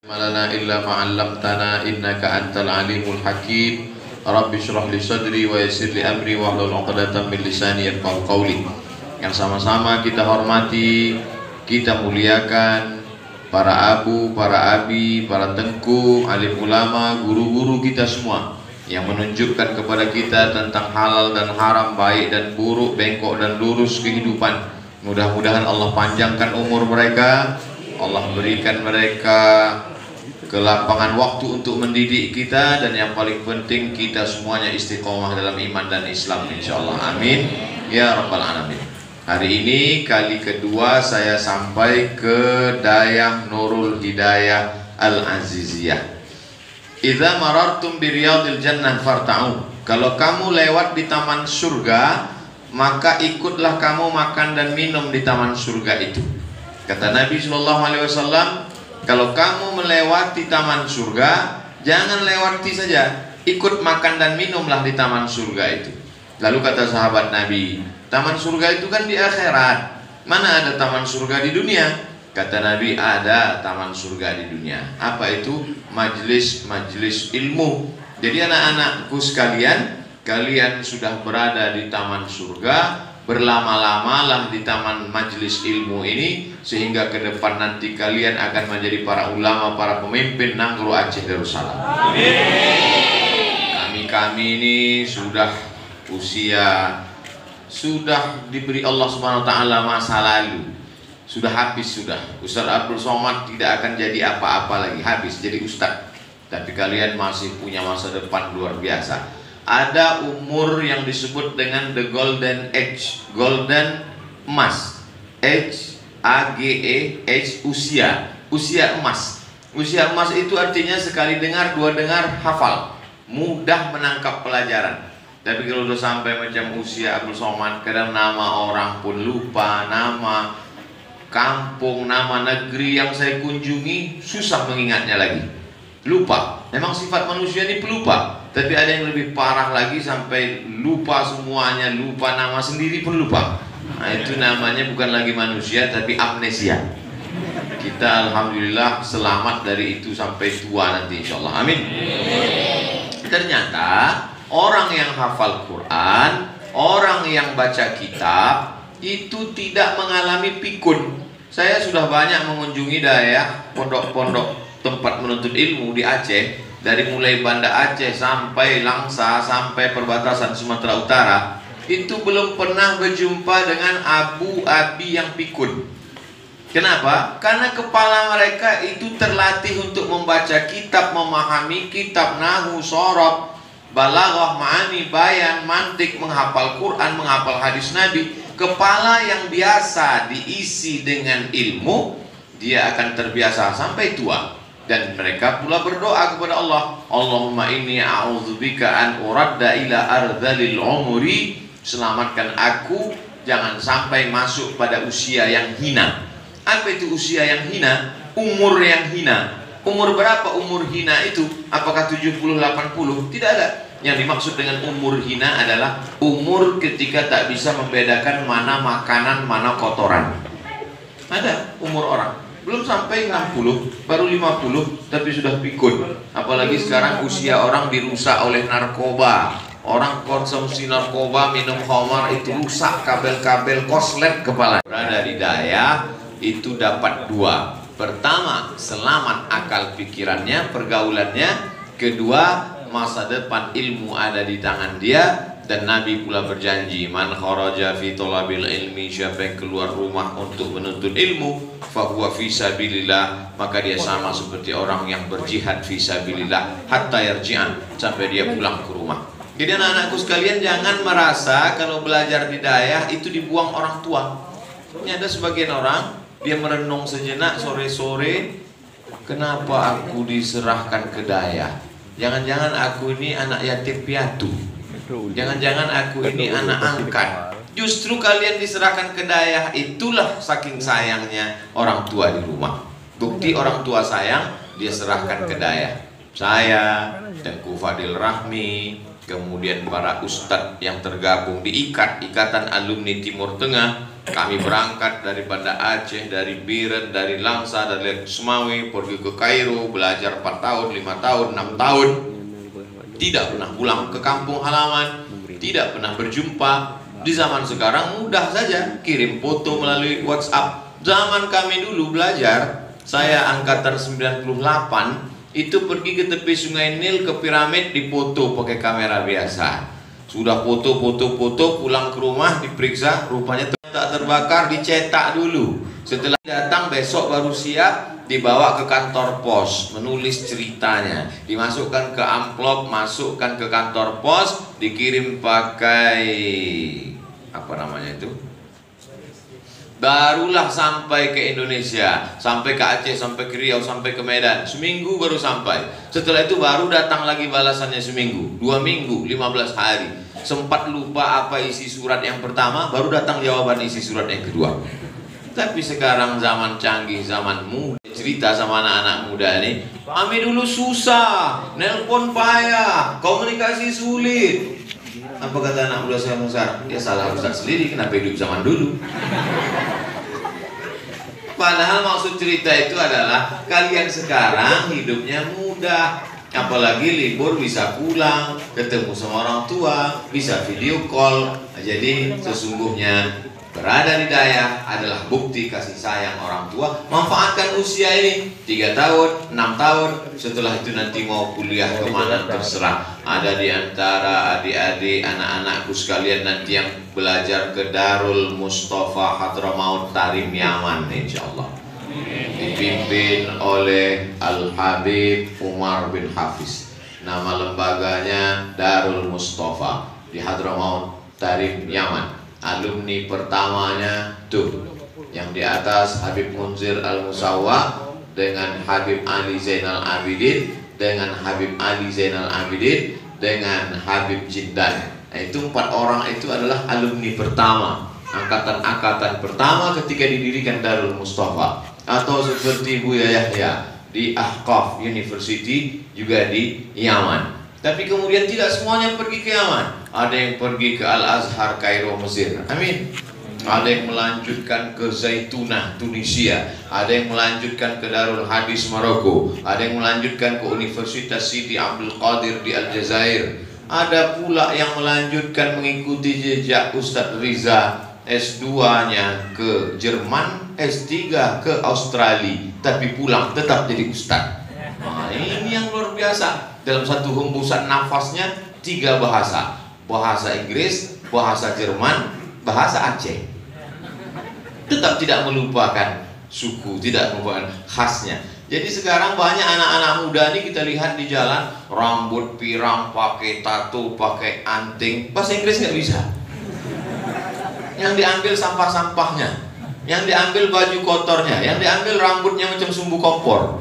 Malana illa ma'allamtana innaka antal alimul hakim. Rabbi shrah li sadri wa yassir li amri wahlul 'uqdatam min lisani yafqahu qawli. Yang sama-sama kita hormati, kita muliakan para abu, para abi, para tengku, alim ulama, guru-guru kita semua yang menunjukkan kepada kita tentang halal dan haram, baik dan buruk, bengkok dan lurus kehidupan. Mudah-mudahan Allah panjangkan umur mereka, Allah berikan mereka kelapangan waktu untuk mendidik kita, dan yang paling penting kita semuanya istiqomah dalam iman dan Islam insyaallah. Amin ya rabbal alamin. Hari ini kali kedua saya sampai ke Dayah Nurul Hidayah Al-Aziziyah. Idza marartum bi riyadil jannah farta'u. Kalau kamu lewat di taman surga, maka ikutlah kamu makan dan minum di taman surga itu. Kata Nabi SAW, kalau kamu melewati taman surga, jangan lewati saja, ikut makan dan minumlah di taman surga itu. Lalu kata sahabat Nabi, taman surga itu kan di akhirat, mana ada taman surga di dunia? Kata Nabi, ada taman surga di dunia. Apa itu? Majelis-majelis ilmu. Jadi anak-anakku sekalian, kalian sudah berada di taman surga, berlama-lamalah di taman majelis ilmu ini, sehingga ke depan nanti kalian akan menjadi para ulama, para pemimpin Nanggro Aceh Darussalam. Kami ini sudah usia, sudah diberi Allah Subhanahu wa taala masa lalu, sudah habis sudah. Ustaz Abdul Somad tidak akan jadi apa-apa lagi, habis jadi ustaz. Tapi kalian masih punya masa depan luar biasa. Ada umur yang disebut dengan the golden age, golden emas, age, age, usia emas. Usia emas itu artinya sekali dengar, dua dengar, hafal, mudah menangkap pelajaran. Tapi kalau udah sampai macam usia Abdul Somad, kadang nama orang pun lupa, nama kampung, nama negeri yang saya kunjungi susah mengingatnya lagi, lupa. Memang sifat manusia ini pelupa. Tapi ada yang lebih parah lagi, sampai lupa semuanya, lupa nama sendiri pun lupa. Nah, itu namanya bukan lagi manusia tapi amnesia. Kita alhamdulillah selamat dari itu sampai tua nanti insyaallah. Amin. Ternyata orang yang hafal Quran, orang yang baca kitab itu tidak mengalami pikun. Saya sudah banyak mengunjungi daerah pondok-pondok tempat menuntut ilmu di Aceh. Dari mulai Banda Aceh sampai Langsa, sampai perbatasan Sumatera Utara, itu belum pernah berjumpa dengan abu-abi yang pikun. Kenapa? Karena kepala mereka itu terlatih untuk membaca kitab, memahami kitab, nahwu, shorof, balaghah, ma'ani, bayan, mantik, menghafal Quran, menghafal hadis Nabi. Kepala yang biasa diisi dengan ilmu, dia akan terbiasa sampai tua. Dan mereka pula berdoa kepada Allah, Allahumma inni a'udzubika an uradda ila ardhalil umuri. Selamatkan aku, jangan sampai masuk pada usia yang hina. Apa itu usia yang hina? Umur yang hina. Umur berapa umur hina itu? Apakah 70, 80? Tidak ada. Yang dimaksud dengan umur hina adalah umur ketika tak bisa membedakan mana makanan, mana kotoran. Ada umur orang belum sampai 60, baru 50, tapi sudah pikun. Apalagi sekarang usia orang dirusak oleh narkoba. Orang konsumsi narkoba, minum khamar, itu rusak kabel-kabel koslet kepala. Berada di daya itu dapat dua. Pertama, selamat akal pikirannya, pergaulannya. Kedua, masa depan ilmu ada di tangan dia. Dan Nabi pula berjanji, man kharaja fi talabil ilmi, siapa yang keluar rumah untuk menuntut ilmu, fahuwa fi sabilillah, maka dia sama seperti orang yang berjihad fi sabilillah hatta yarji'an, sampai dia pulang ke rumah. Jadi anak-anakku sekalian, jangan merasa kalau belajar di dayah itu dibuang orang tua. Ini ada sebagian orang, dia merenung sejenak sore-sore, kenapa aku diserahkan ke dayah? Jangan-jangan aku ini anak yatim piatu, jangan-jangan aku ini anak angkat. Justru kalian diserahkan ke dayah, itulah saking sayangnya orang tua di rumah. Bukti orang tua sayang, dia serahkan ke dayah. Saya, Tengku Fadil Rahmi, kemudian para ustadz yang tergabung di Ikatan Alumni Timur Tengah, Kami berangkat dari Banda Aceh, dari Biren, dari Langsa, dari Semawi, pergi ke Kairo, belajar 4 tahun, 5 tahun, 6 tahun. Tidak pernah pulang ke kampung halaman, tidak pernah berjumpa. Di zaman sekarang mudah saja, kirim foto melalui WhatsApp. Zaman kami dulu belajar, saya angkatan 98, itu pergi ke tepi sungai Nil, ke piramid, dipoto pakai kamera biasa. Sudah foto, pulang ke rumah, diperiksa, rupanya tak terbakar, dicetak dulu. Setelah datang besok baru siap, dibawa ke kantor pos, menulis ceritanya, dimasukkan ke amplop, masukkan ke kantor pos, dikirim pakai apa namanya itu? Barulah sampai ke Indonesia, sampai ke Aceh, sampai ke Riau, sampai ke Medan. Seminggu baru sampai. Setelah itu baru datang lagi balasannya seminggu, 2 minggu, 15 hari. Sempat lupa apa isi surat yang pertama, baru datang jawaban isi surat yang kedua. Tapi sekarang zaman canggih, zaman muda. Cerita sama anak-anak muda ini, kami dulu susah, nelpon payah, komunikasi sulit. Apa kata anak muda saya sekarang? Ya salah Ustaz sendiri, kenapa hidup zaman dulu? Padahal maksud cerita itu adalah kalian sekarang hidupnya mudah. Apalagi libur bisa pulang, ketemu sama orang tua, bisa video call. Jadi sesungguhnya berada di Dayah adalah bukti kasih sayang orang tua. Manfaatkan usia ini 3 tahun, 6 tahun. Setelah itu nanti mau kuliah kemana terserah. Ada di antara adik-adik anak-anakku sekalian nanti yang belajar ke Darul Mustafa Hadramaut Tarim Yaman, insyaallah, dipimpin oleh Al-Habib Umar bin Hafiz. Nama lembaganya Darul Mustafa di Hadramaut Tarim Yaman. Alumni pertamanya tuh yang di atas Habib Munzir Al-Musawwa dengan Habib Ali Zainal Abidin, dengan Habib Ali Zainal Abidin, dengan Habib Jindan. Nah, itu 4 orang itu adalah alumni pertama, angkatan pertama ketika didirikan Darul Mustafa. Atau seperti Buya Yahya di Ahqaf University juga di Yaman. Tapi kemudian tidak semuanya pergi ke Yaman. Ada yang pergi ke Al-Azhar Kairo Mesir, amin. Ada yang melanjutkan ke Zaitunah Tunisia. Ada yang melanjutkan ke Darul Hadis Maroko. Ada yang melanjutkan ke Universitas Sidi Abdul Qadir di Aljazair. Ada pula yang melanjutkan mengikuti jejak Ustadz Riza, S2-nya ke Jerman, S3 ke Australia, tapi pulang tetap jadi ustadz. Nah, ini yang luar biasa. Dalam satu hembusan nafasnya 3 bahasa. Bahasa Inggris, bahasa Jerman, bahasa Aceh. Tetap tidak melupakan suku, tidak melupakan khasnya. Jadi sekarang banyak anak-anak muda ini kita lihat di jalan, rambut pirang, pakai tato, pakai anting, bahasa Inggris nggak bisa. Yang diambil sampah-sampahnya, yang diambil baju kotornya, yang diambil rambutnya macam sumbu kompor.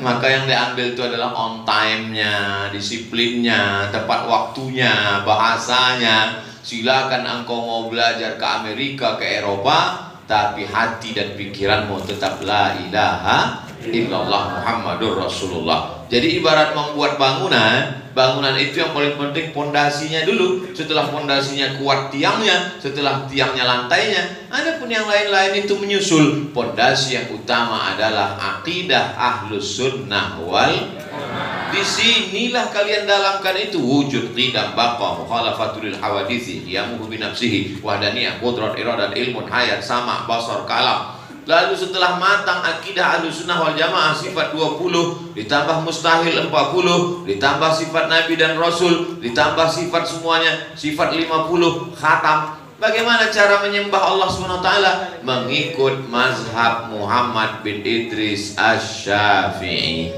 Maka yang diambil itu adalah on time-nya, disiplinnya, tepat waktunya, bahasanya. Silakan engkau mau belajar ke Amerika, ke Eropa, tapi hati dan pikiranmu tetap la ilaha illallah Muhammadur Rasulullah. Jadi ibarat membuat bangunan, bangunan itu yang paling penting pondasinya dulu. Setelah pondasinya kuat tiangnya, setelah tiangnya lantainya, adapun yang lain-lain itu menyusul. Pondasi yang utama adalah akidah Ahlus Sunnah wal. Disinilah kalian dalamkan itu wujud qidam baqa mukhalafatul hawadisi yamuhu binafsihi wahdaniyah qudrat iradat ilmun hayat sama basar kalam. Lalu setelah matang akidah Ahlussunnah wal Jamaah sifat 20 ditambah mustahil 40 ditambah sifat Nabi dan Rasul ditambah sifat semuanya sifat 50 khatam. Bagaimana cara menyembah Allah SWT? Mengikut mazhab Muhammad bin Idris Asy-Syafi'i.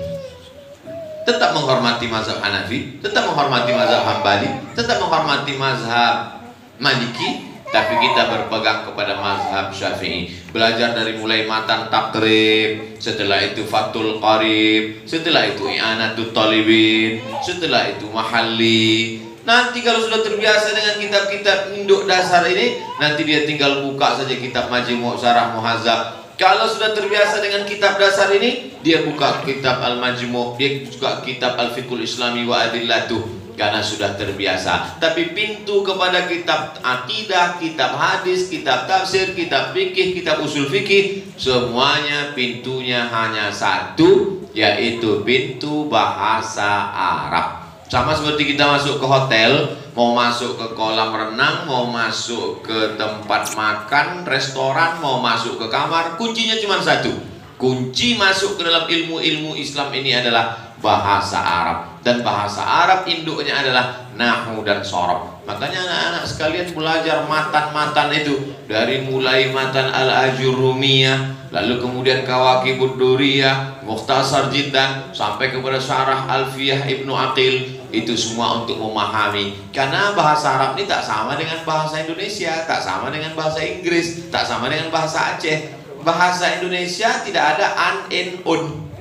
Tetap menghormati mazhab Hanafi, tetap menghormati mazhab Hambali, tetap menghormati mazhab Maliki, tapi kita berpegang kepada mazhab Syafi'i. Belajar dari mulai matan takrib, setelah itu fatul qarib, setelah itu i'anatul talibin, setelah itu mahalli. Nanti kalau sudah terbiasa dengan kitab-kitab induk dasar ini, nanti dia tinggal buka saja kitab Majmu' Syarah Muhazzab. Kalau sudah terbiasa dengan kitab dasar ini, dia buka kitab Al-Majmu', dia buka kitab Al-Fiqhul Islami wa Adillatuh. karena sudah terbiasa. Tapi pintu kepada kitab akidah, kitab hadis, kitab tafsir, kitab fikih, kitab usul fikih, semuanya pintunya hanya satu, yaitu pintu bahasa Arab. Sama seperti kita masuk ke hotel, mau masuk ke kolam renang, mau masuk ke tempat makan, restoran, mau masuk ke kamar, kuncinya cuma satu. Kunci masuk ke dalam ilmu-ilmu Islam ini adalah bahasa Arab. Dan bahasa Arab induknya adalah nahwu dan shorof. Makanya anak-anak sekalian belajar matan-matan itu, dari mulai matan Al-Ajurrumiyah, lalu kemudian Kawakibud Duriyah, Mukhtasar Jiddan, sampai kepada Syarah Alfiyah Ibnu Aqil. Itu semua untuk memahami, karena bahasa Arab ini tak sama dengan bahasa Indonesia, tak sama dengan bahasa Inggris, tak sama dengan bahasa Aceh. Bahasa Indonesia tidak ada an, in, un.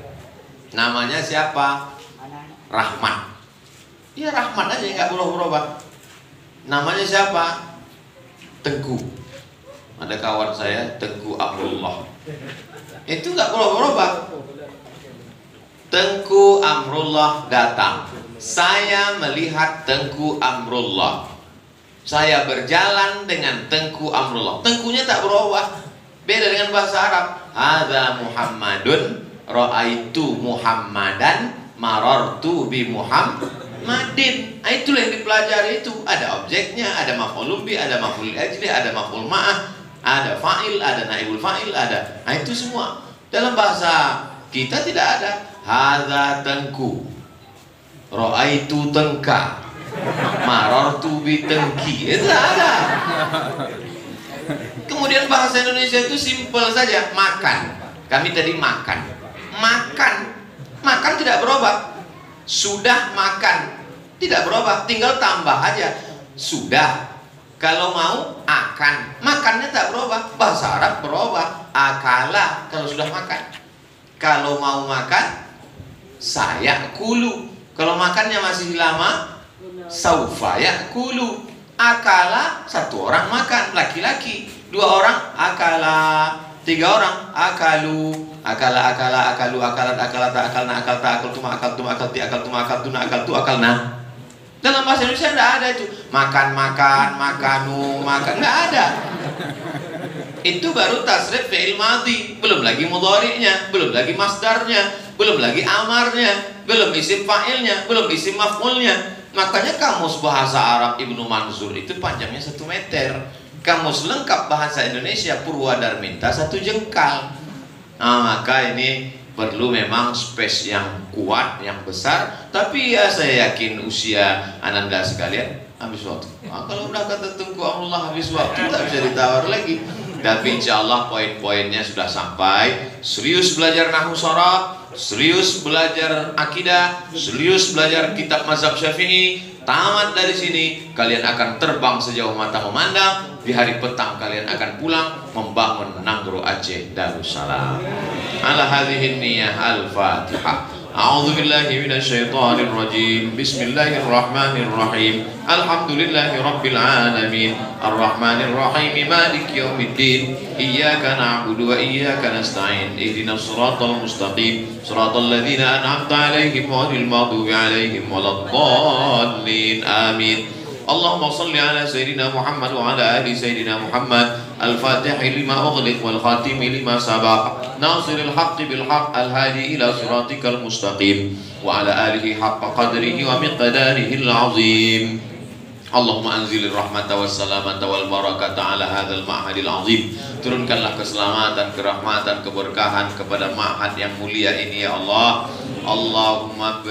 Namanya siapa? Rahmat. Ya Rahmat aja, nggak berubah-ubah. Namanya siapa? Tengku. Ada kawan saya Tengku Amrullah. Itu nggak berubah-ubah. Tengku Amrullah datang. Saya melihat Tengku Amrullah. Saya berjalan dengan Tengku Amrullah. Tengkunya tak berubah. Beda dengan bahasa Arab. Hadza Muhammadun, ra'aitu Muhammadan, marartu bi Muhammadin. Itulah yang dipelajari itu. Ada objeknya, ada maf'ulun bi, ada maf'ul ajli, ada maf'ul ma'ah, ada fa'il, ada naibul fa'il, ada. Nah, itu semua. Dalam bahasa kita tidak ada. Hadza Tengku, ra'aitu Tengka, marartu bi Tengki. Itu ada. Kemudian bahasa Indonesia itu simpel saja, makan. Kami tadi makan. Makan tidak berubah. Sudah makan tidak berubah, tinggal tambah aja. Sudah. Kalau mau akan, makannya tak berubah. Bahasa Arab berubah. Akala kalau sudah makan. Kalau mau makan, saya kulu. Kalau makannya masih lama, saufa ya kulu. Akala, satu orang makan, laki-laki. Dua orang akala, tiga orang akalu. Akala, akalu, akalat, akalata, akalna, akalta, akaltuma, akaltuma, akalti, akaltuma, akaltuna, akaltu, akalna. Dalam bahasa Indonesia tidak ada itu. Makan, makanu, makan, nggak ada. Itu baru tasrif fi'il madhi, belum lagi mudhari'nya, belum lagi masdarnya, belum lagi amarnya, belum isim fa'ilnya, belum isim maf'ulnya. Makanya kamus bahasa Arab Ibnu Manzur itu panjangnya 1 meter. Kamus lengkap bahasa Indonesia Purwadarminta 1 jengkal. Nah, maka ini perlu memang space yang kuat, yang besar. Tapi ya saya yakin usia ananda sekalian habis waktu. Nah, kalau udah kata Tengku Amrullah habis waktu, tak bisa ditawar lagi. Tapi insya Allah poin-poinnya sudah sampai. Serius belajar nahwu shorof, serius belajar akidah, serius belajar kitab mazhab Syafi'i. Tamat dari sini, kalian akan terbang sejauh mata memandang. Di hari petang kalian akan pulang membangun Nanggro Aceh Darussalam. Ala hadhihi niyyah al-Fatihah. A'udzu billahi minasyaitonir rajim. Bismillahirrahmanirrahim. Alhamdulillahi rabbil alamin. Arrahmanir rahim. Maliki yaumiddin. Iyyaka na'budu wa iyyaka nasta'in. Ihdinas siratal mustaqim. Siratal ladzina an'amta 'alaihim ghairil maghdubi 'alaihim waladdallin. Amin. اللهم صل على سيدنا محمد وعلى آل سيدنا محمد الفاتح لما أغلق والخاتم لما سبق ناصر الحق بالحق الهادي إلى صراطك المستقيم وعلى آله حق قدره ومقداره العظيم اللهم أنزل الرحمة والسلامة والبركة على هذا المعهد العظيم. Turunkanlah keselamatan, kerahmatan, keberkahan kepada ma'had yang mulia ini ya Allah. Allahumma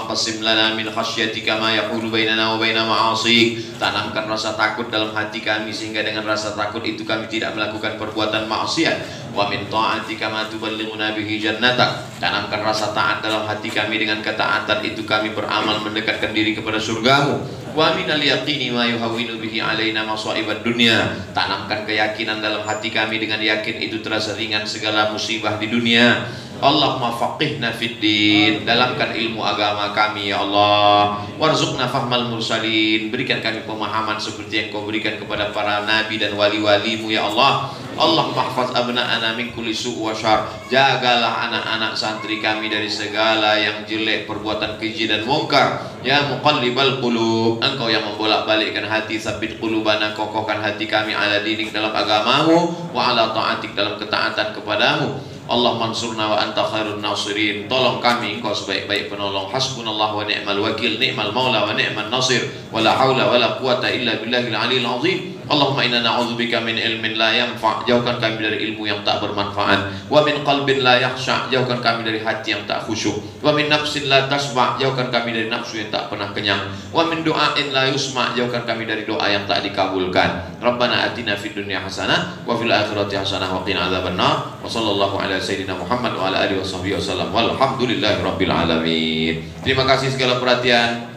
qasim lana min khasyatika ma yahulu bainana wa baina ma'asik. Tanamkan rasa takut dalam hati kami sehingga dengan rasa takut itu kami tidak melakukan perbuatan maksiat. Wa min ta'atika ma tuballighuna bihi jannatak. Tanamkan rasa taat dalam hati kami, dengan ketaatan itu kami beramal mendekatkan diri kepada surgamu. Wa minal yaqini ma yuhawwinu bihi alaina masa'ibad dunya. Tanamkan keyakinan dalam hati kami, dengan yakin itu terasa ringan segala musibah di dunia. Allahumma faqihna fid din. Dalamkan ilmu agama kami ya Allah. Warzuqna fahmal mursalin. Berikan kami pemahaman seperti yang Kau berikan kepada para nabi dan wali-walimu ya Allah. Allah mahfaz abna'ana min kulli su' wa syar. Jagalah anak-anak santri kami dari segala yang jelek, perbuatan keji dan mungkar. Ya muqallibal qulub, Engkau yang membolak-balikkan hati, sabit qulubana, kokohkan hati kami ala dinik dalam agamamu, wa ala ta'atik dalam ketaatan kepadamu. Allah mansurna wa anta khairun nasirin. Tolong kami, Engkau sebaik-baik penolong. Hasbunallah wa ni'mal wakil, ni'mal maula wa ni'mal nasir. Wa la hawla wa la quwata illa billahil aliyil azim. Allahumma inna na'udzubika min ilmin la yanfa', jauhkan kami dari ilmu yang tak bermanfaat. Wa min qalbin la yakhsha', jauhkan kami dari hati yang tak khusyuk. Wa min nafsin la tasba', jauhkan kami dari nafsu yang tak pernah kenyang. Wa min du'ain la yusma', jauhkan kami dari doa yang tak dikabulkan. Rabbana atina fid dunya hasanah wa fil akhirati hasanah wa qina adzabannar. Wa sallallahu ala sayyidina Muhammad wa ala alihi washabbihi wasallam. Walhamdulillahi rabbil alamin. Terima kasih segala perhatian.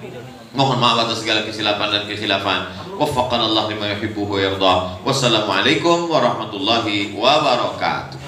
Mohon maaf atas segala kesilapan dan kekhilafan. Waffaqana Allah lima yuhibbu wa yarda. Wassalamualaikum warahmatullahi wabarakatuh.